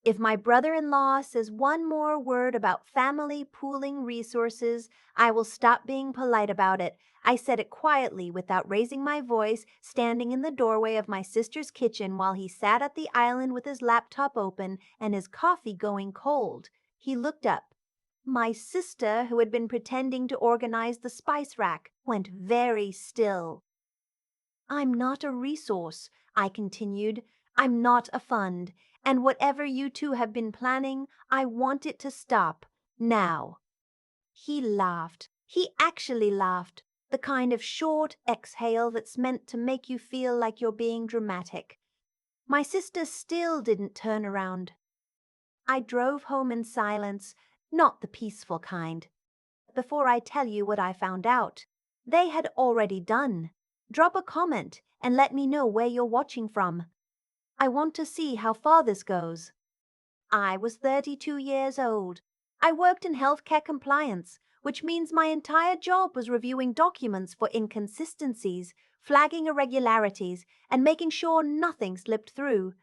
If my brother-in-law says one more word about family pooling resources, I will stop being polite about it. I said it quietly without raising my voice, standing in the doorway of my sister's kitchen while he sat at the island with his laptop open and his coffee going cold. He looked up. My sister, who had been pretending to organize the spice rack, went very still. "I'm not a resource," I continued. "I'm not a fund. And whatever you two have been planning, I want it to stop. Now." He laughed. He actually laughed. The kind of short exhale that's meant to make you feel like you're being dramatic. My sister still didn't turn around. I drove home in silence, not the peaceful kind. Before I tell you what I found out, they had already done. Drop a comment and let me know where you're watching from. I want to see how far this goes. I was 32 years old. I worked in healthcare compliance, which means my entire job was reviewing documents for inconsistencies, flagging irregularities, and making sure nothing slipped through.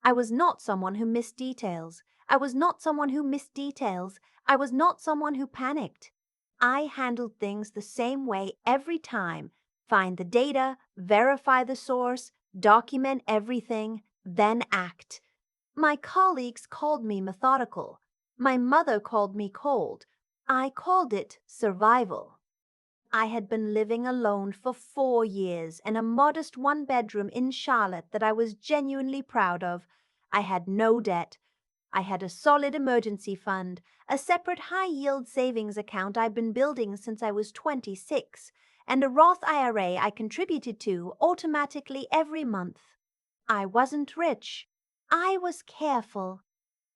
I was not someone who missed details. I was not someone who missed details. I was not someone who panicked. I handled things the same way every time. Find the data, verify the source, document everything, then act. My colleagues called me methodical. My mother called me cold. I called it survival. I had been living alone for 4 years in a modest one-bedroom in Charlotte that I was genuinely proud of. I had no debt. I had a solid emergency fund, a separate high-yield savings account I'd been building since I was 26, and a Roth IRA I contributed to automatically every month. I wasn't rich. I was careful.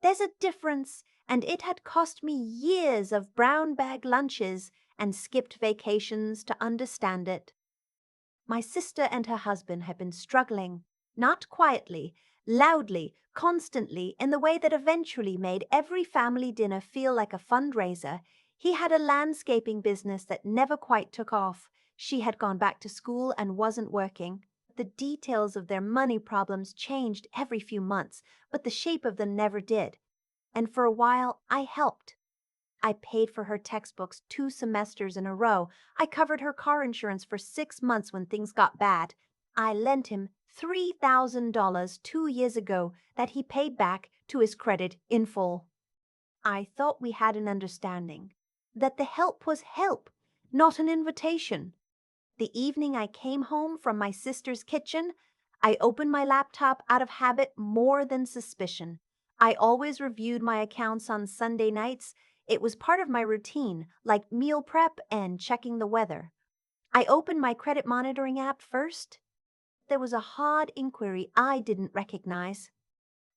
There's a difference, and it had cost me years of brown bag lunches and skipped vacations to understand it. My sister and her husband had been struggling, not quietly, loudly, constantly, in the way that eventually made every family dinner feel like a fundraiser. He had a landscaping business that never quite took off. She had gone back to school and wasn't working. The details of their money problems changed every few months, but the shape of them never did. And for a while, I helped. I paid for her textbooks 2 semesters in a row. I covered her car insurance for 6 months when things got bad. I lent him $3,000 2 years ago that he paid back to his credit in full. I thought we had an understanding, that the help was help, not an invitation. The evening I came home from my sister's kitchen, I opened my laptop out of habit more than suspicion. I always reviewed my accounts on Sunday nights. It was part of my routine, like meal prep and checking the weather. I opened my credit monitoring app first. There was a hard inquiry I didn't recognize.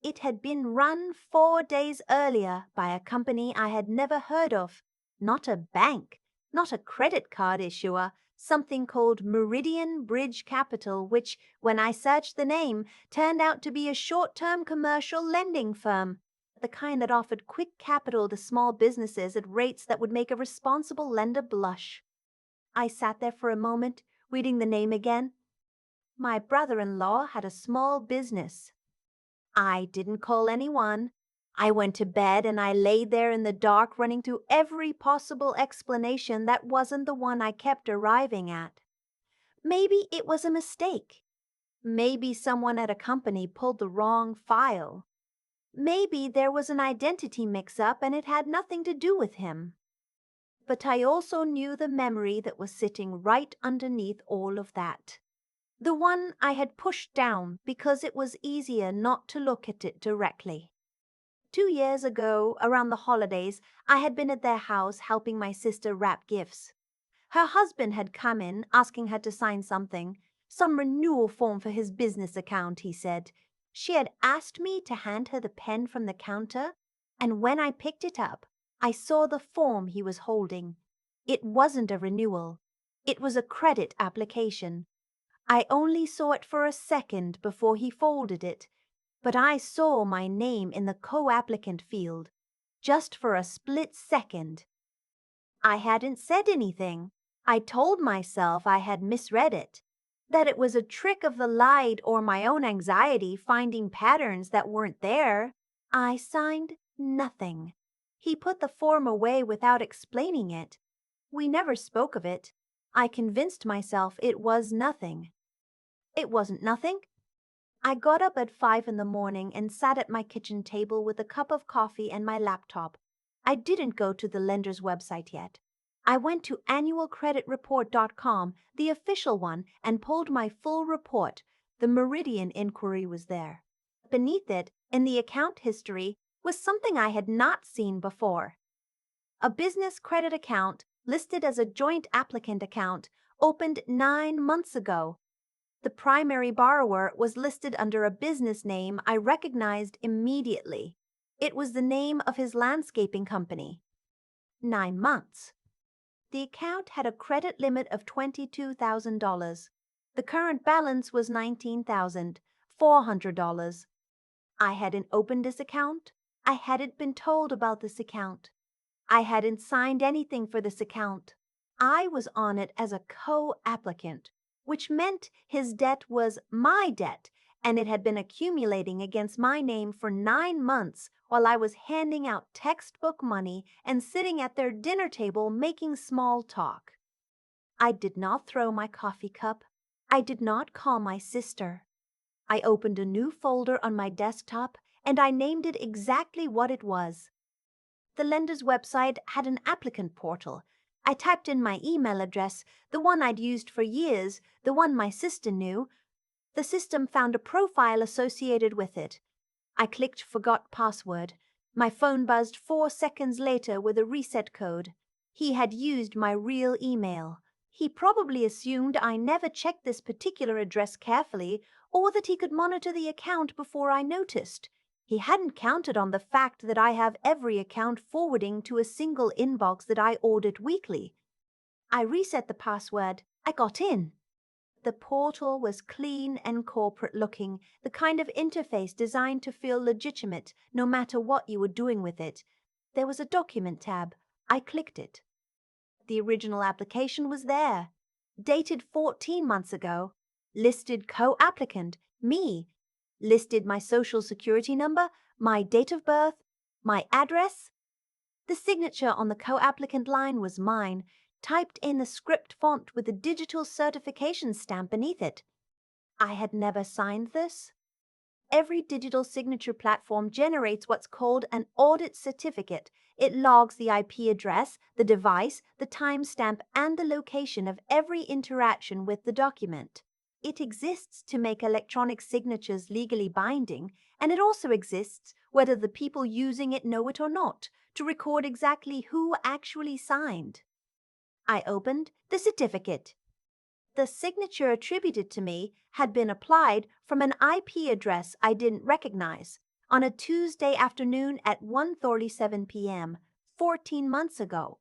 It had been run 4 days earlier by a company I had never heard of. Not a bank, not a credit card issuer, something called Meridian Bridge Capital, which, when I searched the name, turned out to be a short-term commercial lending firm, the kind that offered quick capital to small businesses at rates that would make a responsible lender blush. I sat there for a moment, reading the name again. My brother-in-law had a small business. I didn't call anyone. I went to bed and I laid there in the dark running through every possible explanation that wasn't the one I kept arriving at. Maybe it was a mistake. Maybe someone at a company pulled the wrong file. Maybe there was an identity mix-up and it had nothing to do with him. But I also knew the memory that was sitting right underneath all of that. The one I had pushed down because it was easier not to look at it directly. 2 years ago, around the holidays, I had been at their house helping my sister wrap gifts. Her husband had come in, asking her to sign something, some renewal form for his business account, he said. She had asked me to hand her the pen from the counter, and when I picked it up, I saw the form he was holding. It wasn't a renewal. It was a credit application. I only saw it for a second before he folded it, but I saw my name in the co-applicant field, just for a split second. I hadn't said anything. I told myself I had misread it, that it was a trick of the light or my own anxiety finding patterns that weren't there. I signed nothing. He put the form away without explaining it. We never spoke of it. I convinced myself it was nothing. It wasn't nothing. I got up at 5 in the morning and sat at my kitchen table with a cup of coffee and my laptop. I didn't go to the lender's website yet. I went to annualcreditreport.com, the official one, and pulled my full report. The Meridian inquiry was there. Beneath it, in the account history, was something I had not seen before. A business credit account, listed as a joint applicant account, opened 9 months ago. The primary borrower was listed under a business name I recognized immediately. It was the name of his landscaping company. 9 months. The account had a credit limit of $22,000. The current balance was $19,400. I hadn't opened this account. I hadn't been told about this account. I hadn't signed anything for this account. I was on it as a co-applicant, which meant his debt was my debt, and it had been accumulating against my name for 9 months while I was handing out textbook money and sitting at their dinner table making small talk. I did not throw my coffee cup. I did not call my sister. I opened a new folder on my desktop and I named it exactly what it was. The lender's website had an applicant portal. I typed in my email address, the one I'd used for years, the one my sister knew. The system found a profile associated with it. I clicked Forgot Password. My phone buzzed 4 seconds later with a reset code. He had used my real email. He probably assumed I never checked this particular address carefully, or that he could monitor the account before I noticed. He hadn't counted on the fact that I have every account forwarding to a single inbox that I audit weekly. I reset the password. I got in. The portal was clean and corporate-looking, the kind of interface designed to feel legitimate no matter what you were doing with it. There was a document tab. I clicked it. The original application was there, dated 14 months ago, listed co-applicant, me, listed my social security number, my date of birth, my address. The signature on the co-applicant line was mine, typed in a script font with a digital certification stamp beneath it. I had never signed this. Every digital signature platform generates what's called an audit certificate. It logs the IP address, the device, the timestamp, and the location of every interaction with the document. It exists to make electronic signatures legally binding, and it also exists, whether the people using it know it or not, to record exactly who actually signed. I opened the certificate. The signature attributed to me had been applied from an IP address I didn't recognize on a Tuesday afternoon at 1:37 p.m., 14 months ago.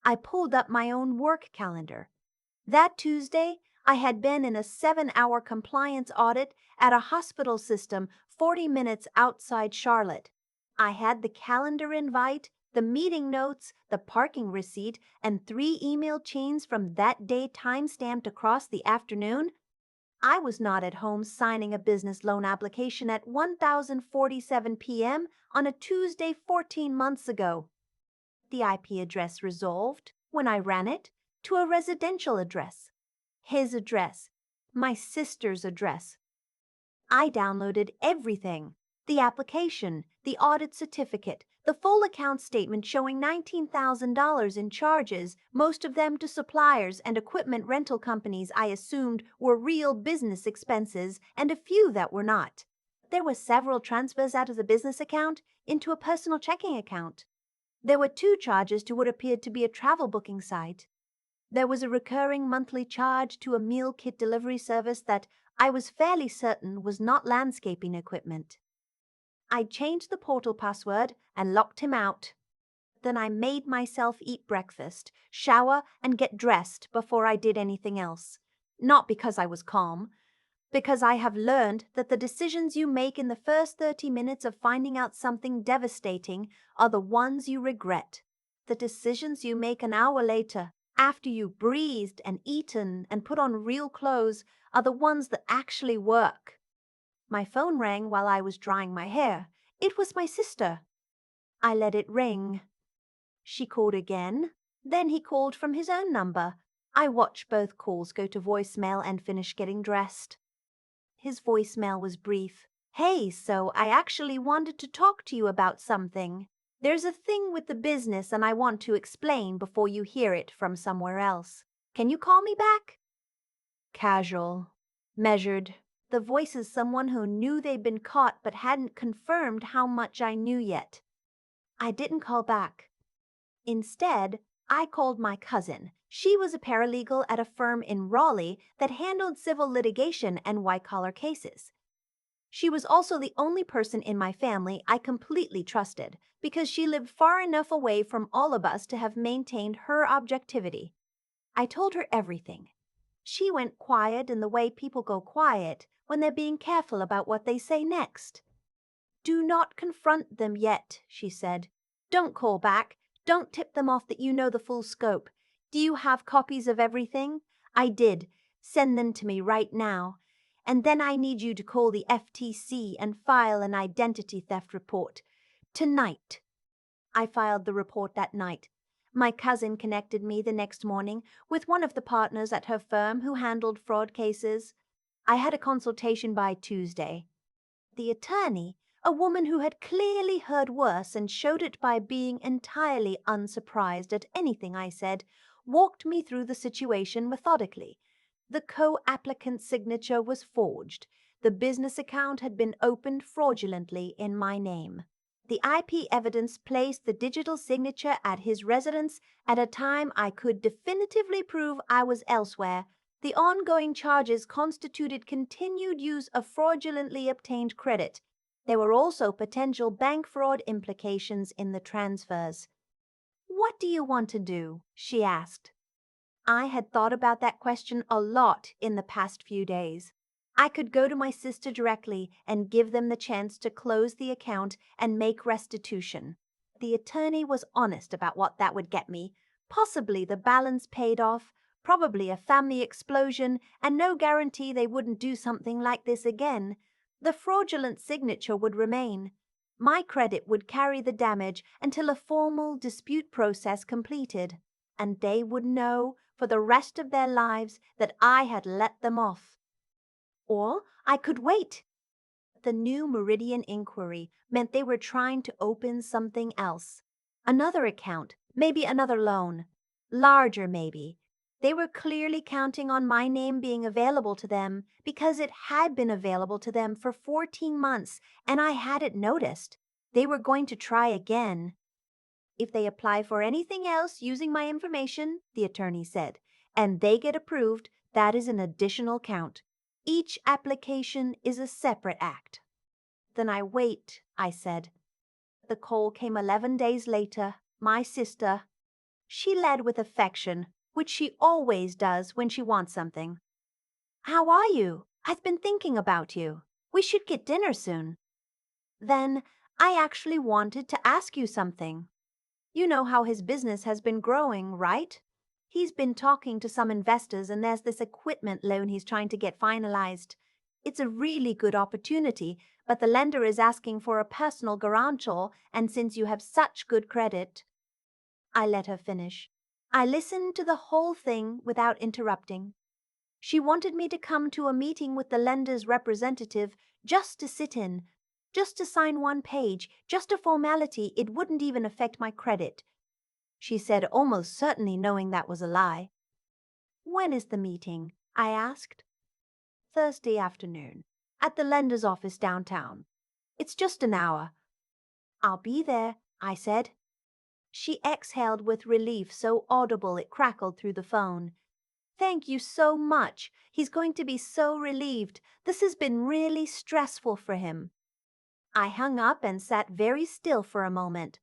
I pulled up my own work calendar. That Tuesday, I had been in a 7-hour compliance audit at a hospital system 40 minutes outside Charlotte. I had the calendar invite, the meeting notes, the parking receipt, and 3 email chains from that day time-stamped across the afternoon. I was not at home signing a business loan application at 1047 p.m. on a Tuesday 14 months ago. The IP address resolved, when I ran it, to a residential address. His address. My sister's address. I downloaded everything. The application, the audit certificate, the full account statement showing $19,000 in charges, most of them to suppliers and equipment rental companies I assumed were real business expenses, and a few that were not. There were several transfers out of the business account into a personal checking account. There were 2 charges to what appeared to be a travel booking site. There was a recurring monthly charge to a meal kit delivery service that I was fairly certain was not landscaping equipment. I changed the portal password and locked him out. Then I made myself eat breakfast, shower, and get dressed before I did anything else. Not because I was calm, because I have learned that the decisions you make in the first 30 minutes of finding out something devastating are the ones you regret. The decisions you make an hour later, after you've breathed and eaten and put on real clothes, are the ones that actually work. My phone rang while I was drying my hair. It was my sister. I let it ring. She called again. Then he called from his own number. I watched both calls go to voicemail and finish getting dressed. His voicemail was brief. Hey, so I actually wanted to talk to you about something. There's a thing with the business and I want to explain before you hear it from somewhere else. Can you call me back? Casual. Measured. The voice is someone who knew they'd been caught but hadn't confirmed how much I knew yet. I didn't call back. Instead, I called my cousin. She was a paralegal at a firm in Raleigh that handled civil litigation and white-collar cases. She was also the only person in my family I completely trusted because she lived far enough away from all of us to have maintained her objectivity. I told her everything. She went quiet in the way people go quiet when they're being careful about what they say next. Do not confront them yet, she said. Don't call back. Don't tip them off that you know the full scope. Do you have copies of everything? I did. Send them to me right now. And then I need you to call the FTC and file an identity theft report. Tonight. I filed the report that night. My cousin connected me the next morning with one of the partners at her firm who handled fraud cases. I had a consultation by Tuesday. The attorney, a woman who had clearly heard worse and showed it by being entirely unsurprised at anything I said, walked me through the situation methodically. The co-applicant signature was forged. The business account had been opened fraudulently in my name. The IP evidence placed the digital signature at his residence at a time I could definitively prove I was elsewhere. The ongoing charges constituted continued use of fraudulently obtained credit. There were also potential bank fraud implications in the transfers. What do you want to do? She asked. I had thought about that question a lot in the past few days. I could go to my sister directly and give them the chance to close the account and make restitution. The attorney was honest about what that would get me. Possibly the balance paid off, probably a family explosion, and no guarantee they wouldn't do something like this again. The fraudulent signature would remain. My credit would carry the damage until a formal dispute process completed, and they would know for the rest of their lives that I had let them off. Or I could wait. The new Meridian inquiry meant they were trying to open something else. Another account, maybe another loan. Larger, maybe. They were clearly counting on my name being available to them because it had been available to them for 14 months and I hadn't noticed. They were going to try again. If they apply for anything else using my information, the attorney said, and they get approved, that is an additional count. Each application is a separate act. Then I wait, I said. The call came 11 days later. My sister. She led with affection, which she always does when she wants something. How are you? I've been thinking about you. We should get dinner soon. Then I actually wanted to ask you something. You know how his business has been growing, right? He's been talking to some investors and there's this equipment loan he's trying to get finalized. It's a really good opportunity, but the lender is asking for a personal guarantor, and since you have such good credit. I let her finish. I listened to the whole thing without interrupting. She wanted me to come to a meeting with the lender's representative just to sit in, just to sign one page, just a formality. It wouldn't even affect my credit. She said, almost certainly knowing that was a lie. When is the meeting? I asked. Thursday afternoon, at the lender's office downtown. It's just an hour. I'll be there, I said. She exhaled with relief so audible it crackled through the phone. Thank you so much. He's going to be so relieved. This has been really stressful for him. I hung up and sat very still for a moment.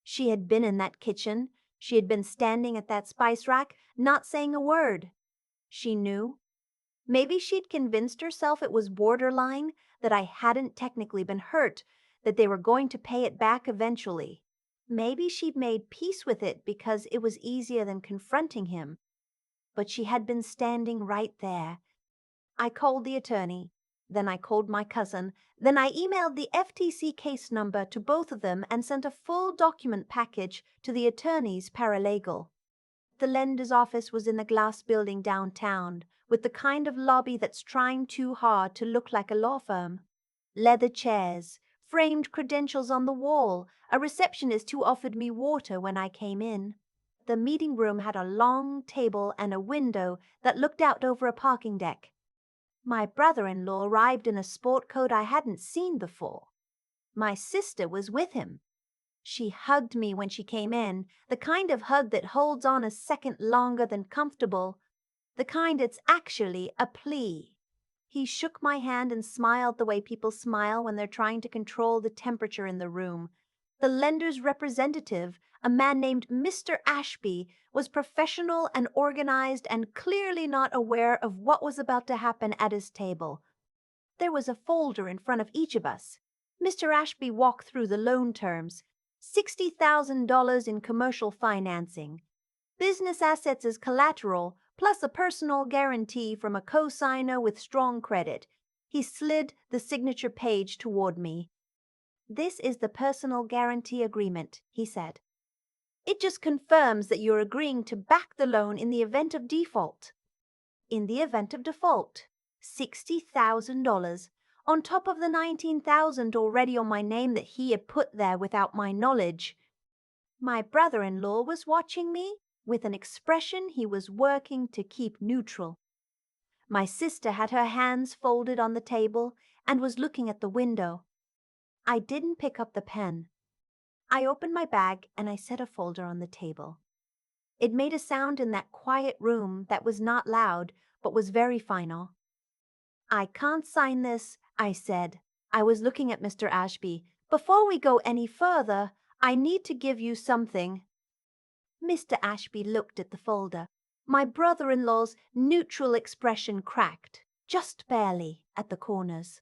She had been in that kitchen. She had been standing at that spice rack, not saying a word. She knew. Maybe she'd convinced herself it was borderline, that I hadn't technically been hurt, that they were going to pay it back eventually. Maybe she'd made peace with it because it was easier than confronting him. But she had been standing right there. I called the attorney. Then I called my cousin. Then I emailed the FTC case number to both of them and sent a full document package to the attorney's paralegal. The lender's office was in a glass building downtown, with the kind of lobby that's trying too hard to look like a law firm. Leather chairs, framed credentials on the wall, a receptionist who offered me water when I came in. The meeting room had a long table and a window that looked out over a parking deck. My brother-in-law arrived in a sport coat I hadn't seen before. My sister was with him. She hugged me when she came in, the kind of hug that holds on a second longer than comfortable, the kind that's actually a plea. He shook my hand and smiled the way people smile when they're trying to control the temperature in the room. The lender's representative, a man named Mr. Ashby, was professional and organized and clearly not aware of what was about to happen at his table. There was a folder in front of each of us. Mr. Ashby walked through the loan terms. $60,000 in commercial financing. Business assets as collateral, plus a personal guarantee from a co-signer with strong credit. He slid the signature page toward me. "This is the personal guarantee agreement," he said. "It just confirms that you're agreeing to back the loan in the event of default." In the event of default, $60,000, on top of the $19,000 already on my name that he had put there without my knowledge. My brother-in-law was watching me with an expression he was working to keep neutral. My sister had her hands folded on the table and was looking at the window. I didn't pick up the pen. I opened my bag and I set a folder on the table. It made a sound in that quiet room that was not loud, but was very final. "I can't sign this," I said. I was looking at Mr. Ashby. "Before we go any further, I need to give you something." Mr. Ashby looked at the folder. My brother-in-law's neutral expression cracked, just barely, at the corners.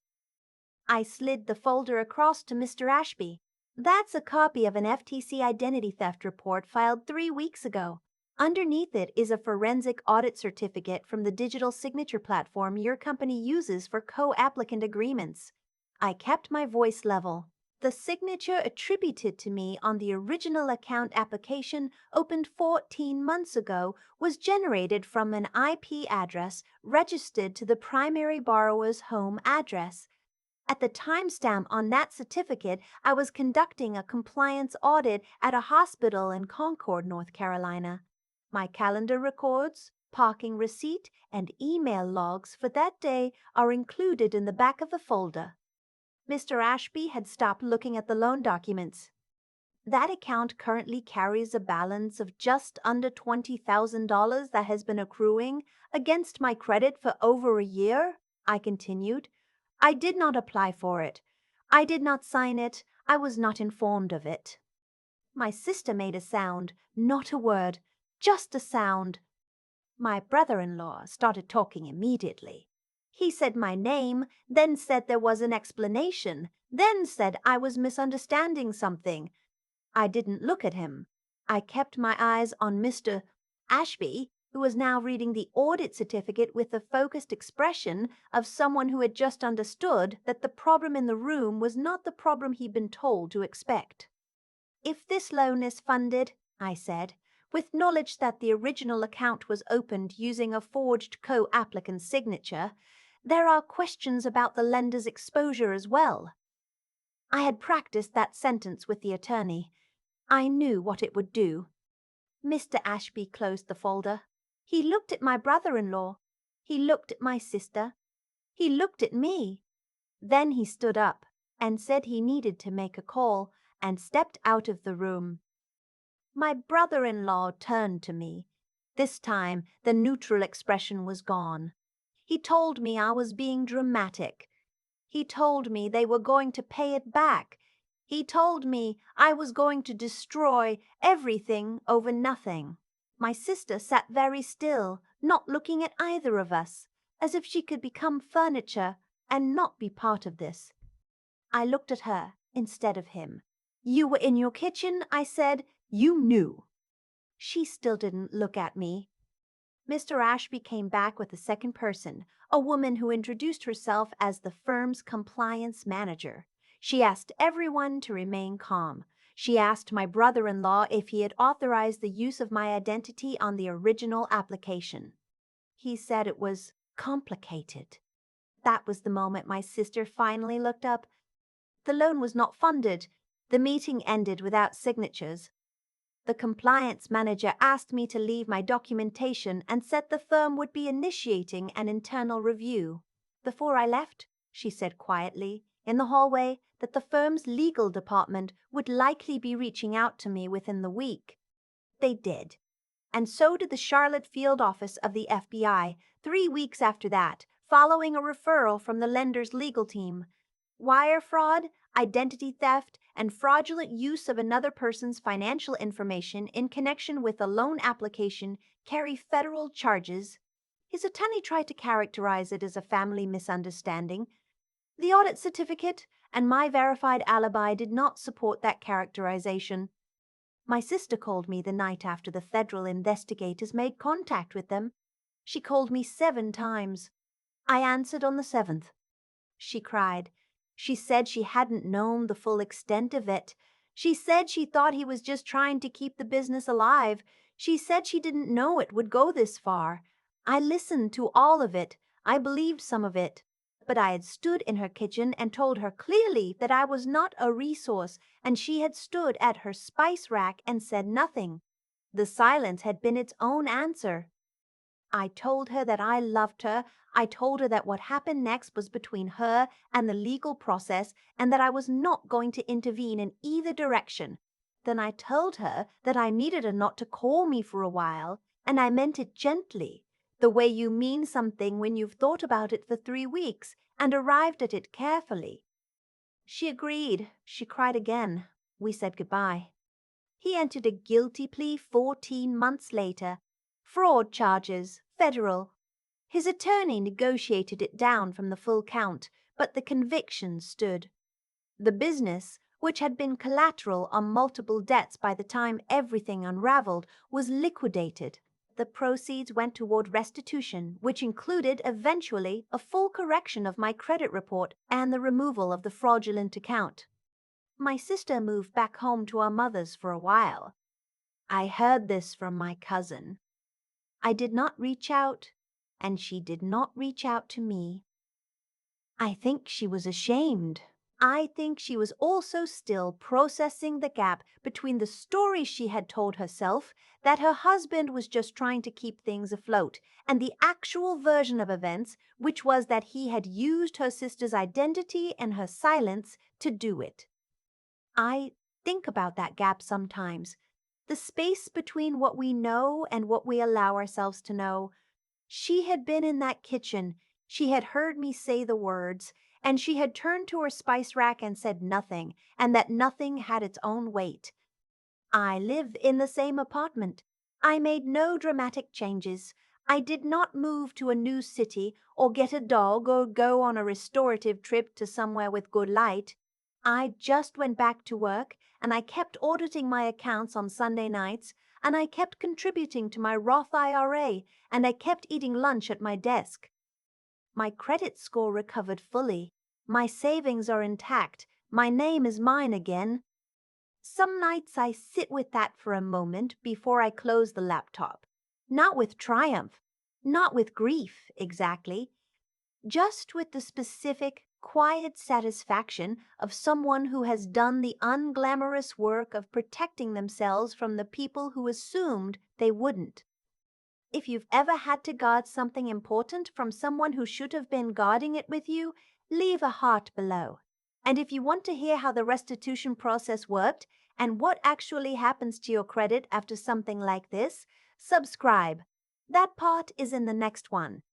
I slid the folder across to Mr. Ashby. "That's a copy of an FTC identity theft report filed 3 weeks ago. Underneath it is a forensic audit certificate from the digital signature platform your company uses for co-applicant agreements." I kept my voice level. "The signature attributed to me on the original account application opened 14 months ago was generated from an IP address registered to the primary borrower's home address. At the timestamp on that certificate, I was conducting a compliance audit at a hospital in Concord, North Carolina. My calendar records, parking receipt, and email logs for that day are included in the back of the folder." Mr. Ashby had stopped looking at the loan documents. "That account currently carries a balance of just under $20,000 that has been accruing against my credit for over a year," I continued. "I did not apply for it. I did not sign it. I was not informed of it." My sister made a sound, not a word, just a sound. My brother-in-law started talking immediately. He said my name, then said there was an explanation, then said I was misunderstanding something. I didn't look at him. I kept my eyes on Mr. Ashby, who was now reading the audit certificate with the focused expression of someone who had just understood that the problem in the room was not the problem he'd been told to expect. "If this loan is funded," I said, "with knowledge that the original account was opened using a forged co-applicant signature, there are questions about the lender's exposure as well." I had practiced that sentence with the attorney. I knew what it would do. Mr. Ashby closed the folder. He looked at my brother-in-law. He looked at my sister. He looked at me. Then he stood up and said he needed to make a call and stepped out of the room. My brother-in-law turned to me. This time the neutral expression was gone. He told me I was being dramatic. He told me they were going to pay it back. He told me I was going to destroy everything over nothing. My sister sat very still, not looking at either of us, as if she could become furniture and not be part of this. I looked at her instead of him. "You were in your kitchen," I said. "You knew." She still didn't look at me. Mr. Ashby came back with a second person, a woman who introduced herself as the firm's compliance manager. She asked everyone to remain calm. She asked my brother-in-law if he had authorized the use of my identity on the original application. He said it was complicated. That was the moment my sister finally looked up. The loan was not funded. The meeting ended without signatures. The compliance manager asked me to leave my documentation and said the firm would be initiating an internal review. Before I left, she said quietly, in the hallway, that the firm's legal department would likely be reaching out to me within the week. They did. And so did the Charlotte field office of the FBI 3 weeks after that, following a referral from the lender's legal team. Wire fraud, identity theft, and fraudulent use of another person's financial information in connection with a loan application carry federal charges. His attorney tried to characterize it as a family misunderstanding. The audit certificate and my verified alibi did not support that characterization. My sister called me the night after the federal investigators made contact with them. She called me 7 times. I answered on the 7th. She cried. She said she hadn't known the full extent of it. She said she thought he was just trying to keep the business alive. She said she didn't know it would go this far. I listened to all of it. I believed some of it. But I had stood in her kitchen and told her clearly that I was not a resource, and she had stood at her spice rack and said nothing. The silence had been its own answer. I told her that I loved her. I told her that what happened next was between her and the legal process and that I was not going to intervene in either direction. Then I told her that I needed her not to call me for a while, and I meant it gently, the way you mean something when you've thought about it for 3 weeks and arrived at it carefully. She agreed. She cried again. We said goodbye. He entered a guilty plea 14 months later. Fraud charges, federal. His attorney negotiated it down from the full count, but the conviction stood. The business, which had been collateral on multiple debts by the time everything unraveled, was liquidated. The proceeds went toward restitution, which included, eventually, a full correction of my credit report and the removal of the fraudulent account. My sister moved back home to our mother's for a while. I heard this from my cousin. I did not reach out, and she did not reach out to me. I think she was ashamed. I think she was also still processing the gap between the story she had told herself, that her husband was just trying to keep things afloat, and the actual version of events, which was that he had used her sister's identity and her silence to do it. I think about that gap sometimes. The space between what we know and what we allow ourselves to know. She had been in that kitchen. She had heard me say the words, and she had turned to her spice rack and said nothing, and that nothing had its own weight. I live in the same apartment. I made no dramatic changes. I did not move to a new city or get a dog or go on a restorative trip to somewhere with good light. I just went back to work, and I kept auditing my accounts on Sunday nights, and I kept contributing to my Roth IRA, and I kept eating lunch at my desk. My credit score recovered fully. My savings are intact. My name is mine again. Some nights I sit with that for a moment before I close the laptop. Not with triumph, not with grief, exactly. Just with the specific, quiet satisfaction of someone who has done the unglamorous work of protecting themselves from the people who assumed they wouldn't. If you've ever had to guard something important from someone who should have been guarding it with you, leave a heart below. And if you want to hear how the restitution process worked and what actually happens to your credit after something like this, subscribe. That part is in the next one.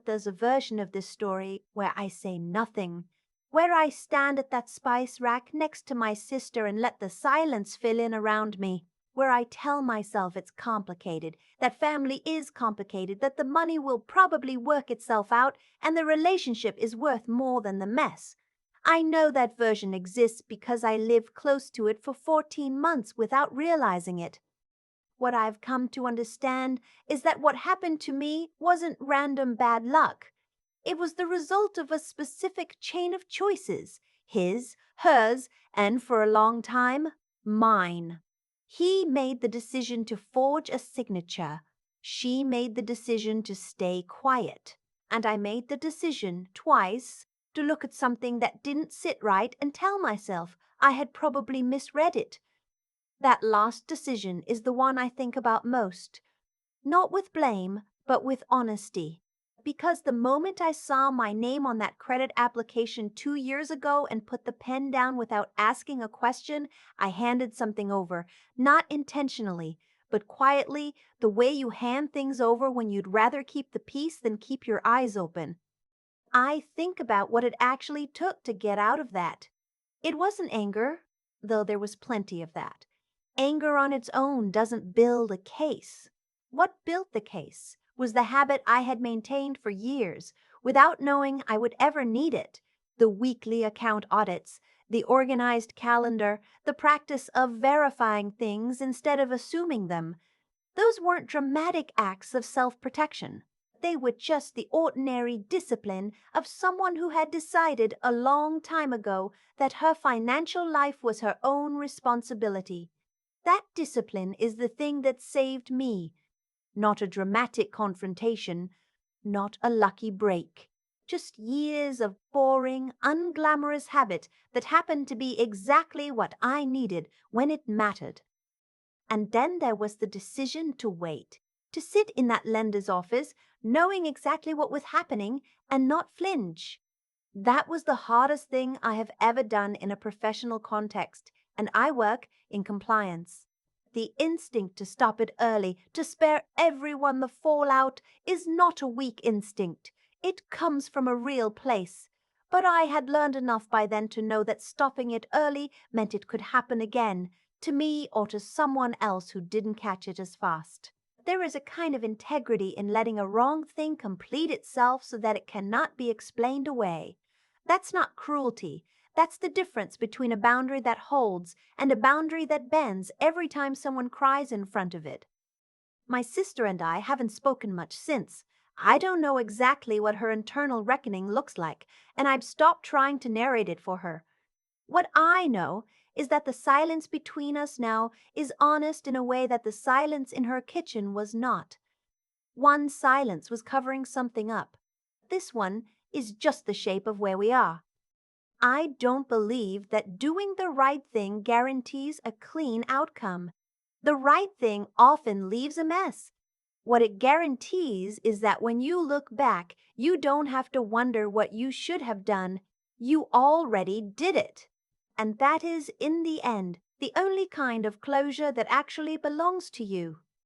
There's a version of this story where I say nothing, where I stand at that spice rack next to my sister and let the silence fill in around me, where I tell myself it's complicated, that family is complicated, that the money will probably work itself out, and the relationship is worth more than the mess. I know that version exists because I lived close to it for 14 months without realizing it. what I've come to understand is that what happened to me wasn't random bad luck. It was the result of a specific chain of choices, his, hers, and for a long time, mine. He made the decision to forge a signature. She made the decision to stay quiet. And I made the decision, twice, to look at something that didn't sit right and tell myself I had probably misread it. That last decision is the one I think about most. Not with blame, but with honesty. Because the moment I saw my name on that credit application 2 years ago and put the pen down without asking a question, I handed something over, not intentionally, but quietly, the way you hand things over when you'd rather keep the peace than keep your eyes open. I think about what it actually took to get out of that. It wasn't anger, though there was plenty of that. Anger on its own doesn't build a case. What built the case was the habit I had maintained for years without knowing I would ever need it. The weekly account audits, the organized calendar, the practice of verifying things instead of assuming them. Those weren't dramatic acts of self-protection. They were just the ordinary discipline of someone who had decided a long time ago that her financial life was her own responsibility. That discipline is the thing that saved me. Not a dramatic confrontation, not a lucky break. Just years of boring, unglamorous habit that happened to be exactly what I needed when it mattered. And then there was the decision to wait, to sit in that lender's office, knowing exactly what was happening and not flinch. That was the hardest thing I have ever done in a professional context, and I work in compliance. The instinct to stop it early, to spare everyone the fallout, is not a weak instinct. It comes from a real place. But I had learned enough by then to know that stopping it early meant it could happen again, to me or to someone else who didn't catch it as fast. There is a kind of integrity in letting a wrong thing complete itself so that it cannot be explained away. That's not cruelty. That's the difference between a boundary that holds and a boundary that bends every time someone cries in front of it. My sister and I haven't spoken much since. I don't know exactly what her internal reckoning looks like, and I've stopped trying to narrate it for her. What I know is that the silence between us now is honest in a way that the silence in her kitchen was not. One silence was covering something up. This one is just the shape of where we are. I don't believe that doing the right thing guarantees a clean outcome. The right thing often leaves a mess. What it guarantees is that when you look back, you don't have to wonder what you should have done. You already did it. And that is, in the end, the only kind of closure that actually belongs to you.